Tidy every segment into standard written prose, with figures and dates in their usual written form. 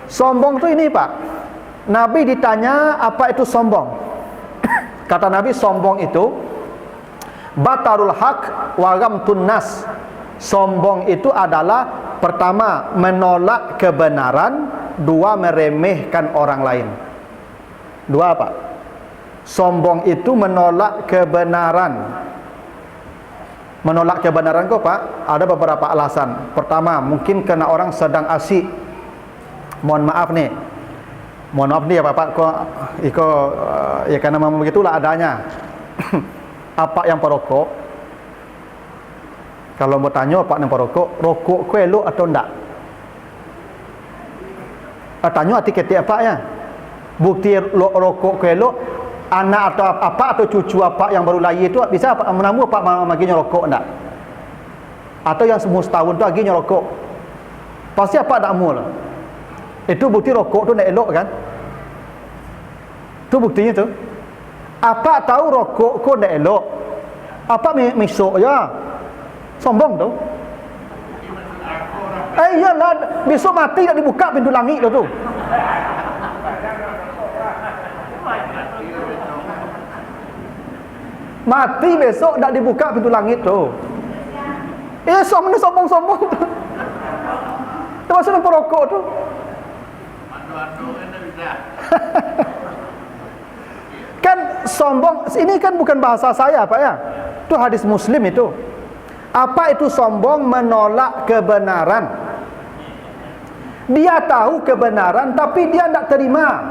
Sombong tu ini Pak. Nabi ditanya apa itu sombong. Kata Nabi, sombong itu batarul haq wa ghamtun nas. Sombong itu adalah pertama menolak kebenaran, dua meremehkan orang lain. Dua apa? Sombong itu menolak kebenaran. Menolak kebenaran kok Pak, ada beberapa alasan. Pertama, mungkin kena orang sedang asyik. Mohon maaf nih. Mohon maaf nih ya Bapak, ya karena memang begitulah adanya. Apa yang perokok? Kalau mau tanya apa yang perokok, rokok ku elok atau enggak? Tanya hati ketik apa ya? Bukti rokok ku elok, anak atau apa atau cucu apa yang baru lahir itu bisa menamu apa maginya rokok enggak? Atau yang semua setahun tu lagi nyerokok. Pasti apa tak mul? Itu bukti rokok tu enggak elok kan? Itu buktinya tu. Apa tahu rokok ku enggak elok? Apa misuk ya? Sombong tu. Iyalah, besok mati tak dibuka pintu langit tu. Mati besok tak dibuka pintu langit tu. Sombong-sombong tu. Termasuk dalam perokok tu. Kan sombong, ini kan bukan bahasa saya Pak ya. Itu hadis Muslim itu. Apa itu sombong? Menolak kebenaran. Dia tahu kebenaran tapi dia tidak terima.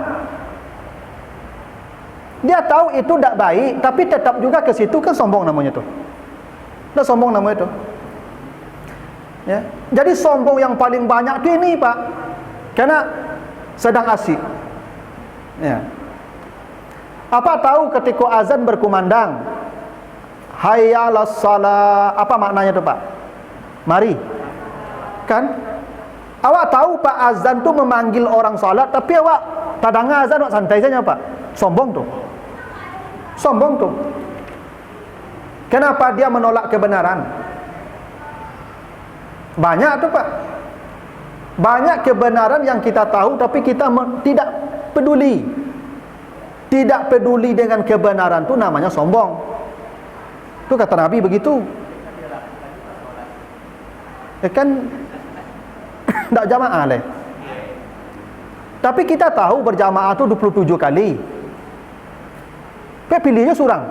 Dia tahu itu tidak baik tapi tetap juga ke situ, kan sombong namanya tu. Dah sombong namanya tu. Ya. Jadi sombong yang paling banyak tu ini Pak. Karena sedang asyik. Ya. Apa tahu ketika azan berkumandang, hayya 'alas shalah, apa maknanya tu Pak? Mari. Kan? Awak tahu Pak, azan tu memanggil orang salat, tapi awak tak dengar azan, awak santai saja Pak. Sombong tu. Sombong tu. Kenapa dia menolak kebenaran? Banyak tu Pak. Banyak kebenaran yang kita tahu tapi kita tidak peduli. Tidak peduli dengan kebenaran tu namanya sombong. Tu kata Nabi begitu. Kan tak jamaah leh. Tapi kita tahu berjamaah tu 27 kali. Pilihnya surang.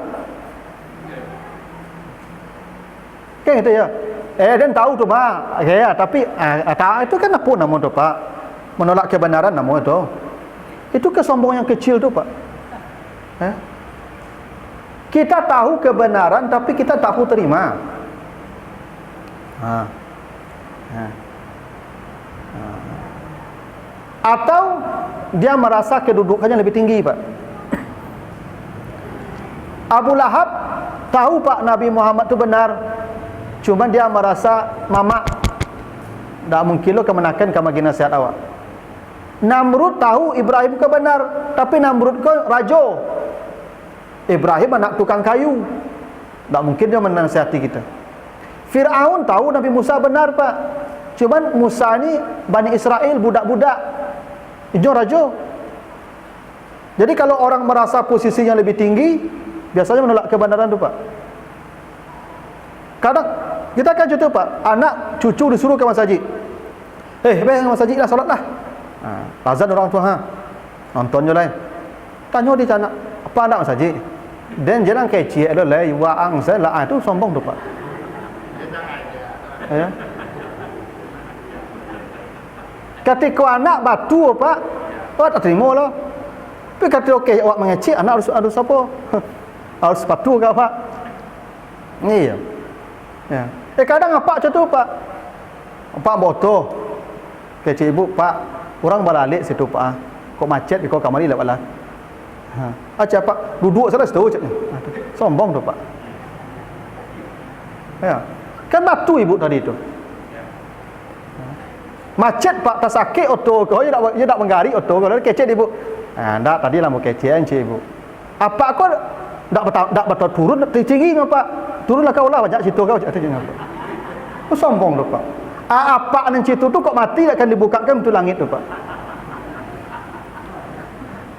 Kan gitu ya. Dan tahu tu Pak. Ya, tapi itu kan apa nama tu Pak? Menolak kebenaran nama tu. Itu kesombongan yang kecil tu Pak. Kita tahu kebenaran tapi kita tak mau terima. Atau dia merasa kedudukannya lebih tinggi Pak. Abu Lahab tahu Pak Nabi Muhammad itu benar, cuma dia merasa mamak tak mungkin lo kemenakan kamagi nasihat awak. Namrud tahu Ibrahim ke benar, tapi Namrud ke rajo. Ibrahim anak tukang kayu, tak mungkin dia menasihati kita. Fir'aun tahu Nabi Musa benar Pak, cuman Musa ni Bani Israel budak-budak, itu rajo. Jadi kalau orang merasa posisinya lebih tinggi, biasanya menolak kebenaran tu Pak. Kadang kita kan contoh Pak, anak cucu disuruh ke masjid. Baik masjid lah, solat lah. Azan orang tua nonton je lain. Tanya dia anak, apa anak masjid? Dan jangan kecil adalah waang saya lah, itu sombong tu Pak. Ya. Ketika anak batu Pak, tak terima lah. Tapi kata okey, awak mengecil, anak harus apa? Harus patuh ke Pak? Iya. Ya. Kadang apa macam tu Pak? Pak botoh. Kecil ibu, Pak, orang balik situ Pak. Kok macet di kau kamari lewat lah. Aja Pak, duduk sana situ je. Sombong tu Pak. Ya. Kan batu ibu tadi tu. Macet Pak, tak sakit oto kau, dia tak menggari oto kau, kecil ibu. Tak tadi lah mau kecil encik ibu. Apa kau tak betul turun tinggi ngapa? Turunlah kau lah banyak situ kau cak ngapa. Sombong tu Pak. Apa nan situ tu kok mati akan dibukakan pintu langit tu Pak.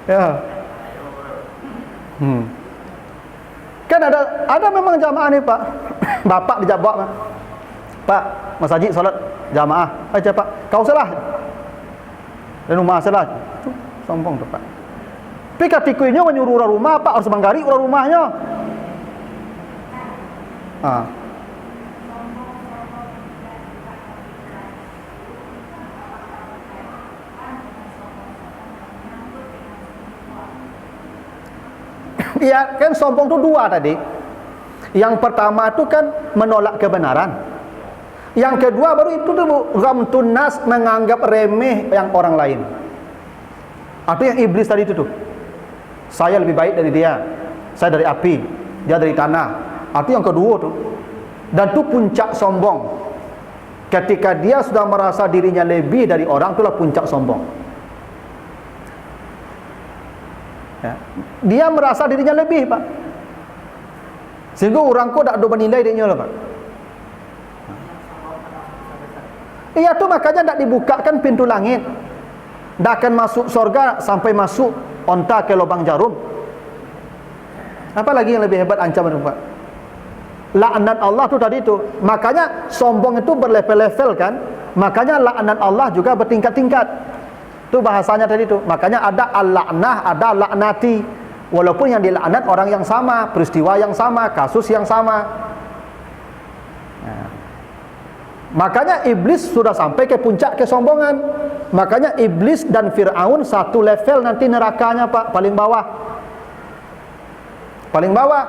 Ya. Kan ada memang jamaah nih Pak. Bapak dijawab, Pak, Mas Haji salat jamaah. Aja Pak, kau salah. Dan rumah salah. Itu sombong tuh Pak. Tapi katikunya menyuruh orang rumah, Pak harus menggari orang rumahnya. Iya kan sombong itu dua tadi. Yang pertama itu kan menolak kebenaran. Yang kedua baru itu tuh ghamtun nas, menganggap remeh yang orang lain. Atau yang iblis tadi itu tuh. Saya lebih baik dari dia. Saya dari api, dia dari tanah. Atau yang kedua tuh. Dan itu puncak sombong. Ketika dia sudah merasa dirinya lebih dari orang, itulah puncak sombong. Ya. Dia merasa dirinya lebih Pak, sehingga orang kok tak ada menilai dirinya lah Pak. Iya tuh makanya tak dibukakan pintu langit, tak akan masuk surga sampai masuk onta ke lubang jarum. Apalagi yang lebih hebat ancaman Pak, laknat Allah tuh tadi itu. Makanya sombong itu berlevel-level kan, makanya laknat Allah juga bertingkat-tingkat. Itu bahasanya tadi itu. Makanya ada al-la'nah, ada laknati. Walaupun yang dilaknat orang yang sama, peristiwa yang sama, kasus yang sama. Nah. Makanya iblis sudah sampai ke puncak kesombongan. Makanya iblis dan Fir'aun satu level nanti nerakanya Pak, paling bawah. Paling bawah.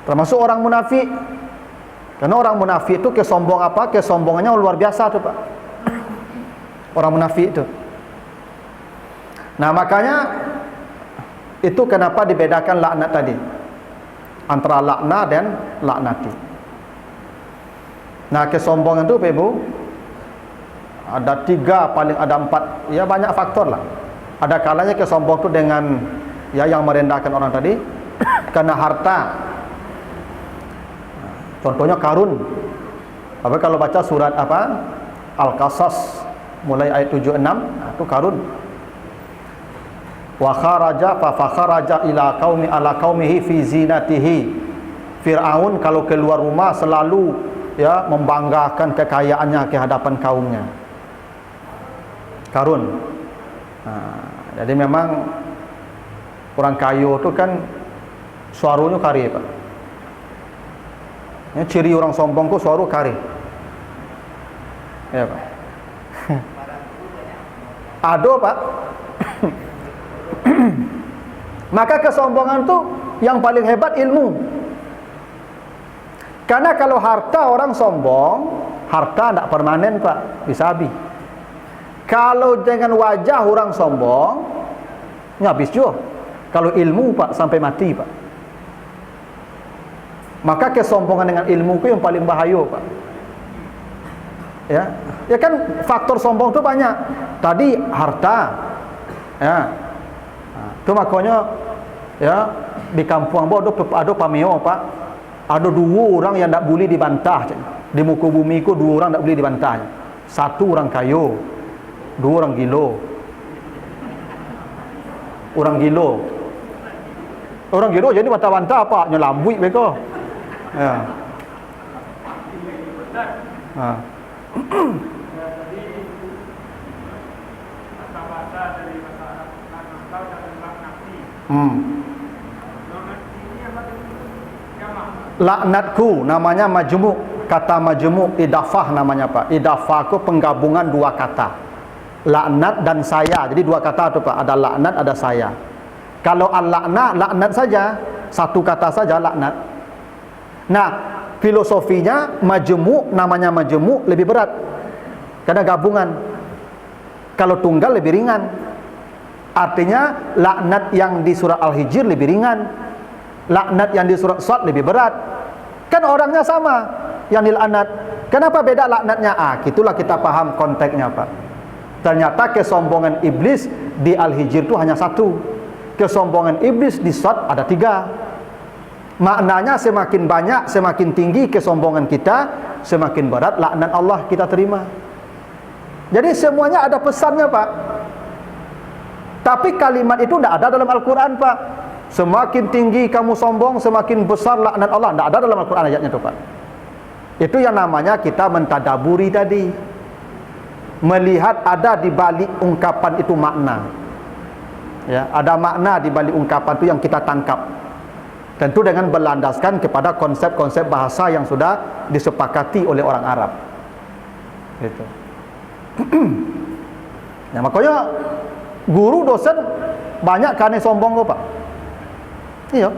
Termasuk orang munafik. Karena orang munafik itu kesombong apa? Kesombongannya luar biasa tuh Pak. Orang munafik itu. Nah makanya itu kenapa dibedakan laknat tadi antara laknat dan laknati. Nah kesombongan itu Ibu ada 3, paling ada 4, ya banyak faktor lah. Ada kalanya kesombong itu dengan ya yang merendahkan orang tadi karena harta. Contohnya Karun. Apa kalau baca surat apa Al-Qasas mulai ayat 76, nah, itu Karun. Wa kharaja fa fakharaja ila qaumi ala qaumihi fi zinatihi. Firaun kalau keluar rumah selalu ya membanggakan kekayaannya ke hadapan kaumnya. Karun. Nah, jadi memang orang kaya itu kan suaranya kari Pak. Ya, ciri orang sombong itu suara kari. Ya Pak. Ada Pak. Maka kesombongan itu yang paling hebat ilmu. Karena kalau harta orang sombong, harta tidak permanen Pak, bisa habis. Kalau dengan wajah orang sombong, habis juga. Kalau ilmu Pak sampai mati Pak. Maka kesombongan dengan ilmu itu yang paling bahaya Pak. Ya kan faktor sombong itu banyak. Tadi harta, ya. Itu makanya ya di kampung ada pameo Pak, ada 2 orang yang tak boleh dibantah di muka bumi itu. 2 orang tak boleh dibantah. 1 orang kayo, 2 orang gilo. Orang gilo jadi bantah-bantah apa nyelambui mereka ya. Laknatku namanya majmu'. Kata majmu' idafah namanya Pak. Idafah itu penggabungan 2 kata, laknat dan saya. Jadi 2 kata itu Pak, ada laknat ada saya. Kalau al-laknat, laknat saja, 1 kata saja laknat. Nah filosofinya majmu', namanya majmu' lebih berat karena gabungan. Kalau tunggal lebih ringan. Artinya laknat yang di surat Al-Hijr lebih ringan, laknat yang di surat Shad lebih berat. Kan orangnya sama yang dilaknat. Kenapa beda laknatnya? Itulah kita paham konteksnya Pak. Ternyata kesombongan iblis di Al-Hijr itu hanya 1. Kesombongan iblis di Shad ada 3. Maknanya semakin banyak, semakin tinggi kesombongan kita, semakin berat laknat Allah kita terima. Jadi semuanya ada pesannya Pak. Tapi kalimat itu tidak ada dalam Al-Quran, Pak. Semakin tinggi kamu sombong, semakin besar laknat Allah. Tidak ada dalam Al-Quran ayatnya itu, Pak. Itu yang namanya kita mentadaburi tadi, melihat ada di balik ungkapan itu makna. Ya, ada makna di balik ungkapan itu yang kita tangkap. Tentu dengan berlandaskan kepada konsep-konsep bahasa yang sudah disepakati oleh orang Arab. Gitu. Nah, makanya guru dosen banyak kan sombong kok, Pak. Iya.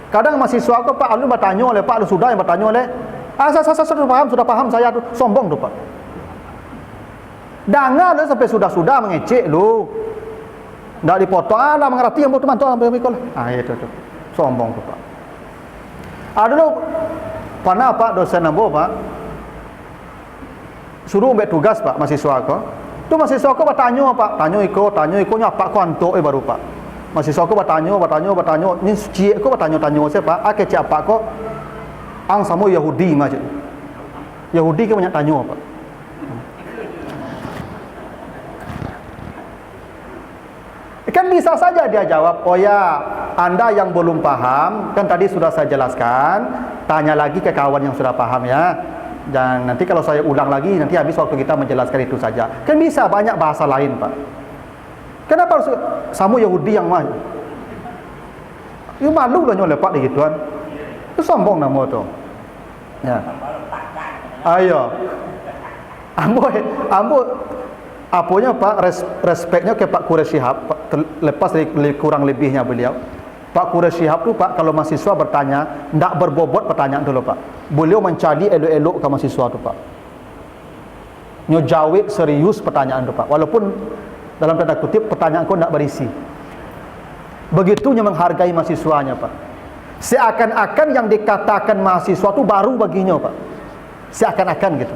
Kadang mahasiswa kok, Pak, lu bertanya oleh Pak, lu sudah yang bertanya oleh saya sudah paham saya tuh, sombong tuh, Pak. Jangan lu sampai sudah mengecek lu. Enggak dipotong, lah mengerti yang teman-teman bermikul. Itu tuh. Sombong tuh, Pak. Dulu pernah Pak dosen ambo, Pak, suruh ambil tugas, Pak, mahasiswa kok. Tu mahasiswa kok bertanya, Pak, tanya ikonya apa kok antuk baru, Pak. Mahasiswa kok bertanya, ni cik kok bertanya saya, Pak, cik apa kok ang sama Yahudi macam. Yahudi ke banyak tanya, Pak. Kan bisa saja dia jawab, oh ya, Anda yang belum paham, kan tadi sudah saya jelaskan, tanya lagi ke kawan yang sudah paham ya. Dan nanti kalau saya ulang lagi, nanti habis waktu kita menjelaskan itu saja. Kan bisa banyak bahasa lain, Pak. Kenapa harus sama Yahudi yang mah? You malu lah nyoleh, Pak, digituan. Itu sombong nama tu. Ya. Ayo. Ambo apanya, Pak, respeknya ke Pak Quraisy Shihab, lepas dari kurang lebihnya beliau. Pak Quraisy Shihab tu, Pak, kalau mahasiswa bertanya, tidak berbobot pertanyaan dulu, Pak. Beliau mencari elok-elok ke mahasiswa tu, Pak. Nyojawab serius pertanyaan tu, Pak. Walaupun dalam tanda kutip pertanyaan kau tidak berisi. Begitunya menghargai mahasiswanya, Pak. Seakan-akan yang dikatakan mahasiswa tu baru baginya, Pak. Seakan-akan gitu.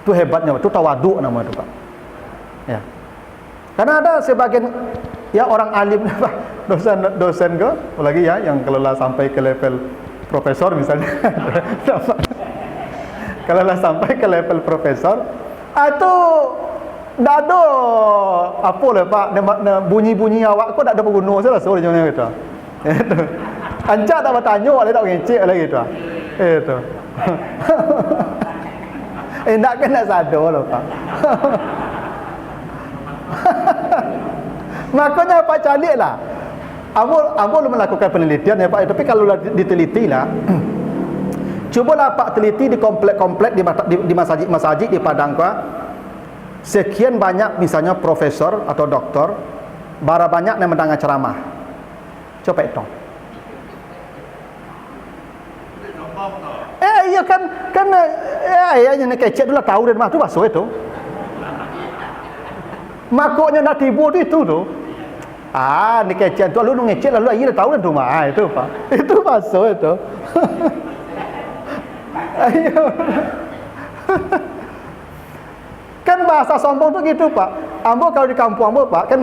Itu hebatnya, Pak. Itu tawaduk nama itu, Pak. Ya. Karena ada sebagian ya orang alim, Pak, dosen ke, apalagi ya yang kalau lah sampai ke level profesor misalnya. Kalau lah sampai ke level profesor, itu dah ada apa lah, Pak, bunyi-bunyi awak kok tak ada berguna salah soal macam gitu. Itu. Ancak tak bertanya, ada tak ngecek lagi gitu. Itu. Nak kena sadar loh, Pak. Makanya Pak calik lah. Ambo melakukan penelitian ya, Pak. Tapi kalau diteliti lah, cubalah Pak teliti di komplek-komplek di masjid di Padang, Pak. Sekian banyak misalnya profesor atau doktor, bara banyak yang mendengar ceramah. Coba itu. Iya kan yang kecek dulu tahu dan mah tu basuh itu. Makoknya nak tibu itu tu. Ni kecek tu lalu ngecek lalu iya tahu dan tu mah. Itu, Pak. Itu basuh itu. Ayo. Kan bahasa sombong tu gitu, Pak. Ambo kalau di kampung ambo, Pak, kan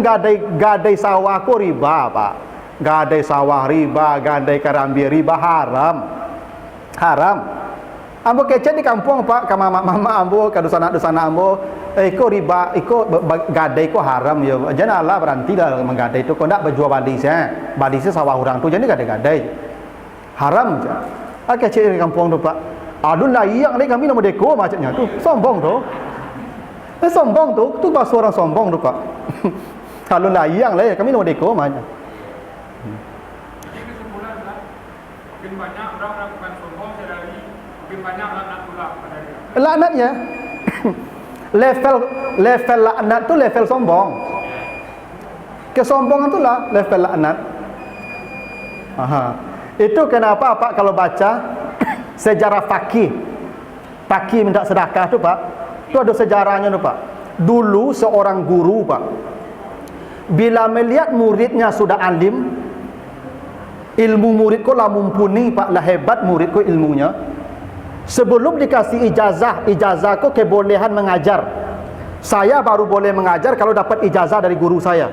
gadai sawah ko riba, Pak. Gadai sawah riba, gadai karambi riba haram. Ambo kecek di kampung, Pak, ke mama ambo, ke dusana ambo, iko riba, iko gadai ko haram ya. Jangan Allah berhenti lah menggadai itu. Kau nak berjual badisnya sawah orang tu, jadi gadai. Haram je. Kecek di kampung tu, Pak. Aduh lah yang lagi kami nama deko macamnya tu. Sombong tu. Sombong tu bahasa orang sombong tu, Pak. Kalau lah yang lagi kami nama deko macam. Makin banyak orang melakukan sombong, makin banyak laknat pula pada dia. Laknatnya level laknat tu level sombong. Kesombongan tu lah level laknat. Itu kenapa, Pak, kalau baca sejarah Fakih minta sedekah tu, Pak, tu ada sejarahnya tu, Pak. Dulu seorang guru, Pak, bila melihat muridnya sudah alim, ilmu murid ko lah mumpuni, Pak, lah hebat murid ko ilmunya, sebelum dikasih ijazah ko kebolehan mengajar. Saya baru boleh mengajar kalau dapat ijazah dari guru saya.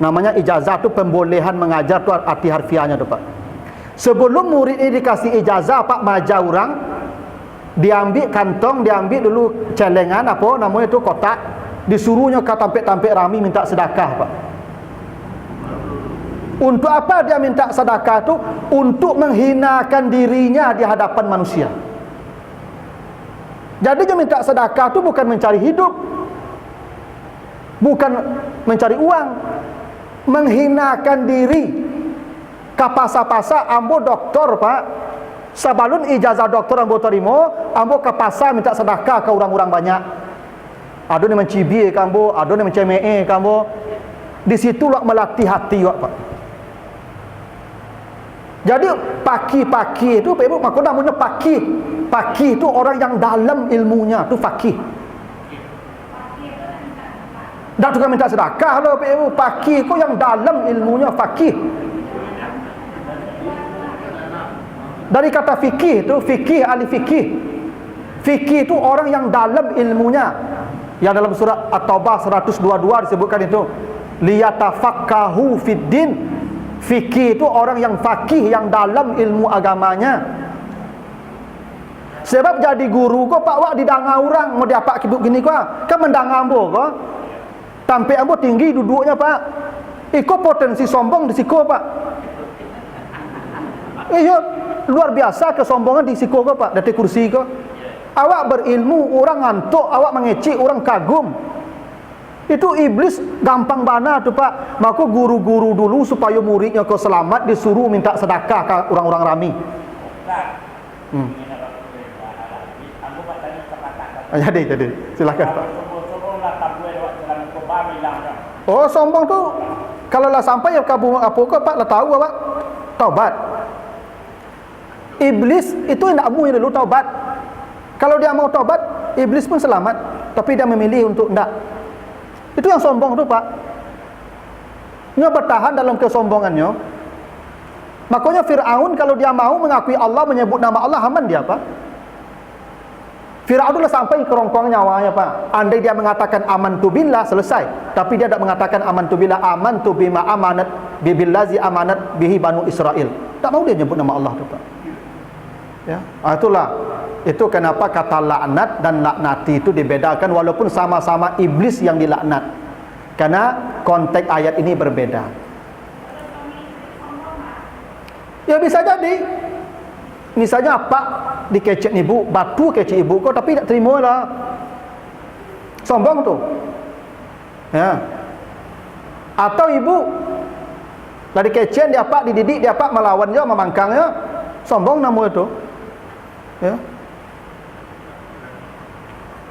Namanya ijazah tu pembolehan mengajar tu arti harfiahnya tu, Pak. Sebelum murid ini dikasih ijazah, Pak, maja orang, diambil kantong, diambil dulu celengan apa namanya tu kotak, disuruhnya ke tampik-tampik rami minta sedekah, Pak. Untuk apa dia minta sedekah tu? Untuk menghinakan dirinya di hadapan manusia. Jadi dia minta sedekah tu bukan mencari hidup, bukan mencari uang, menghinakan diri. Kapasa-pasa ambo doktor pak, sabalun ijazah doktor ambo terima, ambo ke pasar minta sedekah ke orang-orang banyak. Ada yang mencibir kambo, ada yang mencemeh kambo. Di situlah melatih hati pak. Jadi paki-paki itu Pak Ibu, maka namanya paki. Paki itu orang yang dalam ilmunya, itu fakih. Dah tukang minta sedekah loh Pak Ibu. Paki itu yang dalam ilmunya, fakih. Dari kata fikih itu, fikih, ahli fikih. Fikih itu orang yang dalam ilmunya. Yang dalam surah At-Taubah 122 disebutkan itu, liyatafaqahu fid din. Fikih itu orang yang fakih, yang dalam ilmu agamanya. Sebab jadi guru kau pak wak didanga orang mau dapat hidup gini kau kan mendanga ambo kau tampil ambo tinggi duduknya pak, ikut potensi sombong di siku pak. Iya luar biasa kesombongan di siku kau pak, dari kursi kau. Awak berilmu, orang ngantuk, awak mengecek, orang kagum. Itu iblis gampang bana tu pak. Maka guru-guru dulu supaya muridnya kau selamat disuruh minta sedekah ke orang-orang rami. Jadi silakan pak. Oh sombong tu kalau lah sampai ya kabur apa kau pak lah tahu awak taubat. Iblis itu nak mu dulu taubat. Kalau dia mau taubat, iblis pun selamat. Tapi dia memilih untuk tidak. Itu yang sombong tu pak. Dia bertahan dalam kesombongannya. Makanya Fir'aun kalau dia mau mengakui Allah, menyebut nama Allah, aman dia pak. Fir'aun dah sampai kerongkong nyawanya pak. Andai dia mengatakan amantu billah, selesai. Tapi dia tak mengatakan amantu billah, amantu bima amanat bibillazi amanat bihi banu Israel. Tak mau dia nyebut nama Allah tu pak. Ya, itulah. Itu kenapa kata laknat dan laknati itu dibedakan walaupun sama-sama iblis yang dilaknat. Karena konteks ayat ini berbeda. Ya bisa jadi. Misalnya pak dikecek ibu, batu kecek ibu kau tapi tak terima lah. Sombong tu. Ya. Atau ibu lari kecek dia pak dididik, dia pak melawannya, memangkangnya. Sombong nama itu. Ya.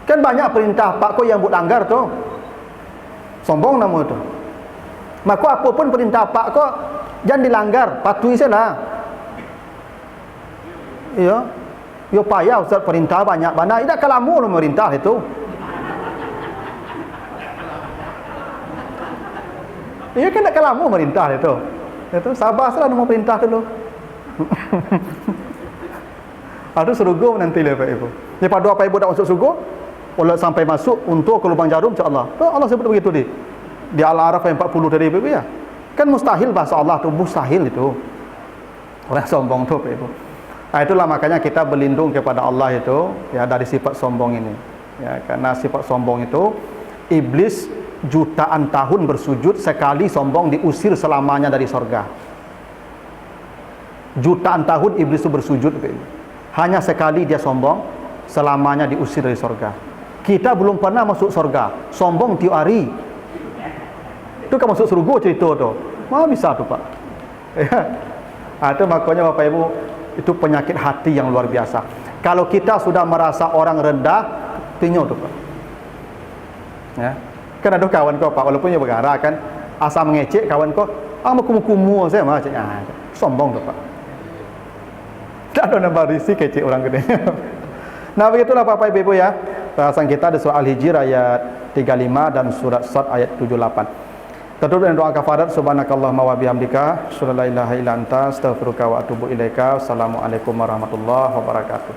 Kan banyak perintah pak kau yang buat langgar tu. Sombong nama itu. Maka apapun perintah pak kau jangan dilanggar, patuhi saja. Ya. Yo payah ustaz perintah banyak mana. Tidak kalamu lu merintah itu. Iya kan tak kalamu merintah itu. Itu sabar saja mau perintah dulu. Ada surga nanti lah Pak Ibu. Ni pada apa Ibu tak masuk surga? Kalau sampai masuk untuk ke lubang jarum insya-Allah. Tu Allah sebut begitu di Al-A'raf ayat 40 tadi Ibu ya. Kan mustahil bahasa Allah tu, mustahil itu. Orang sombong tu Pak Ibu. Nah, itulah makanya kita berlindung kepada Allah itu ya dari sifat sombong ini. Ya, karena sifat sombong itu iblis jutaan tahun bersujud, sekali sombong diusir selamanya dari surga. Jutaan tahun iblis itu bersujud Pak Ibu. Hanya sekali dia sombong, selamanya diusir dari surga. Kita belum pernah masuk surga, sombong tiap hari. Itu kan masuk surga cerita tu. Mana bisa tu pak? Ya. Itu makanya Bapak Ibu, itu penyakit hati yang luar biasa. Kalau kita sudah merasa orang rendah, tinyo tu pak. Ya. Kan ada kawan kau pak, walaupun dia bergara kan, asal mengecek kawan kau, mau kumu-kumu saya macam sombong tu pak. Tak ada nama risik kecek orang gede. Nah begitulah Bapak Ibu ya. Bahasan kita di surah Al-Hijr ayat 35 dan surat Sad ayat 78. Tutup dengan doa kafarat. Subhanakallahumma wa bihamdika, asyhadu an la ilaha illa anta, astaghfiruka wa atubu ilaika. Assalamualaikum warahmatullahi wabarakatuh.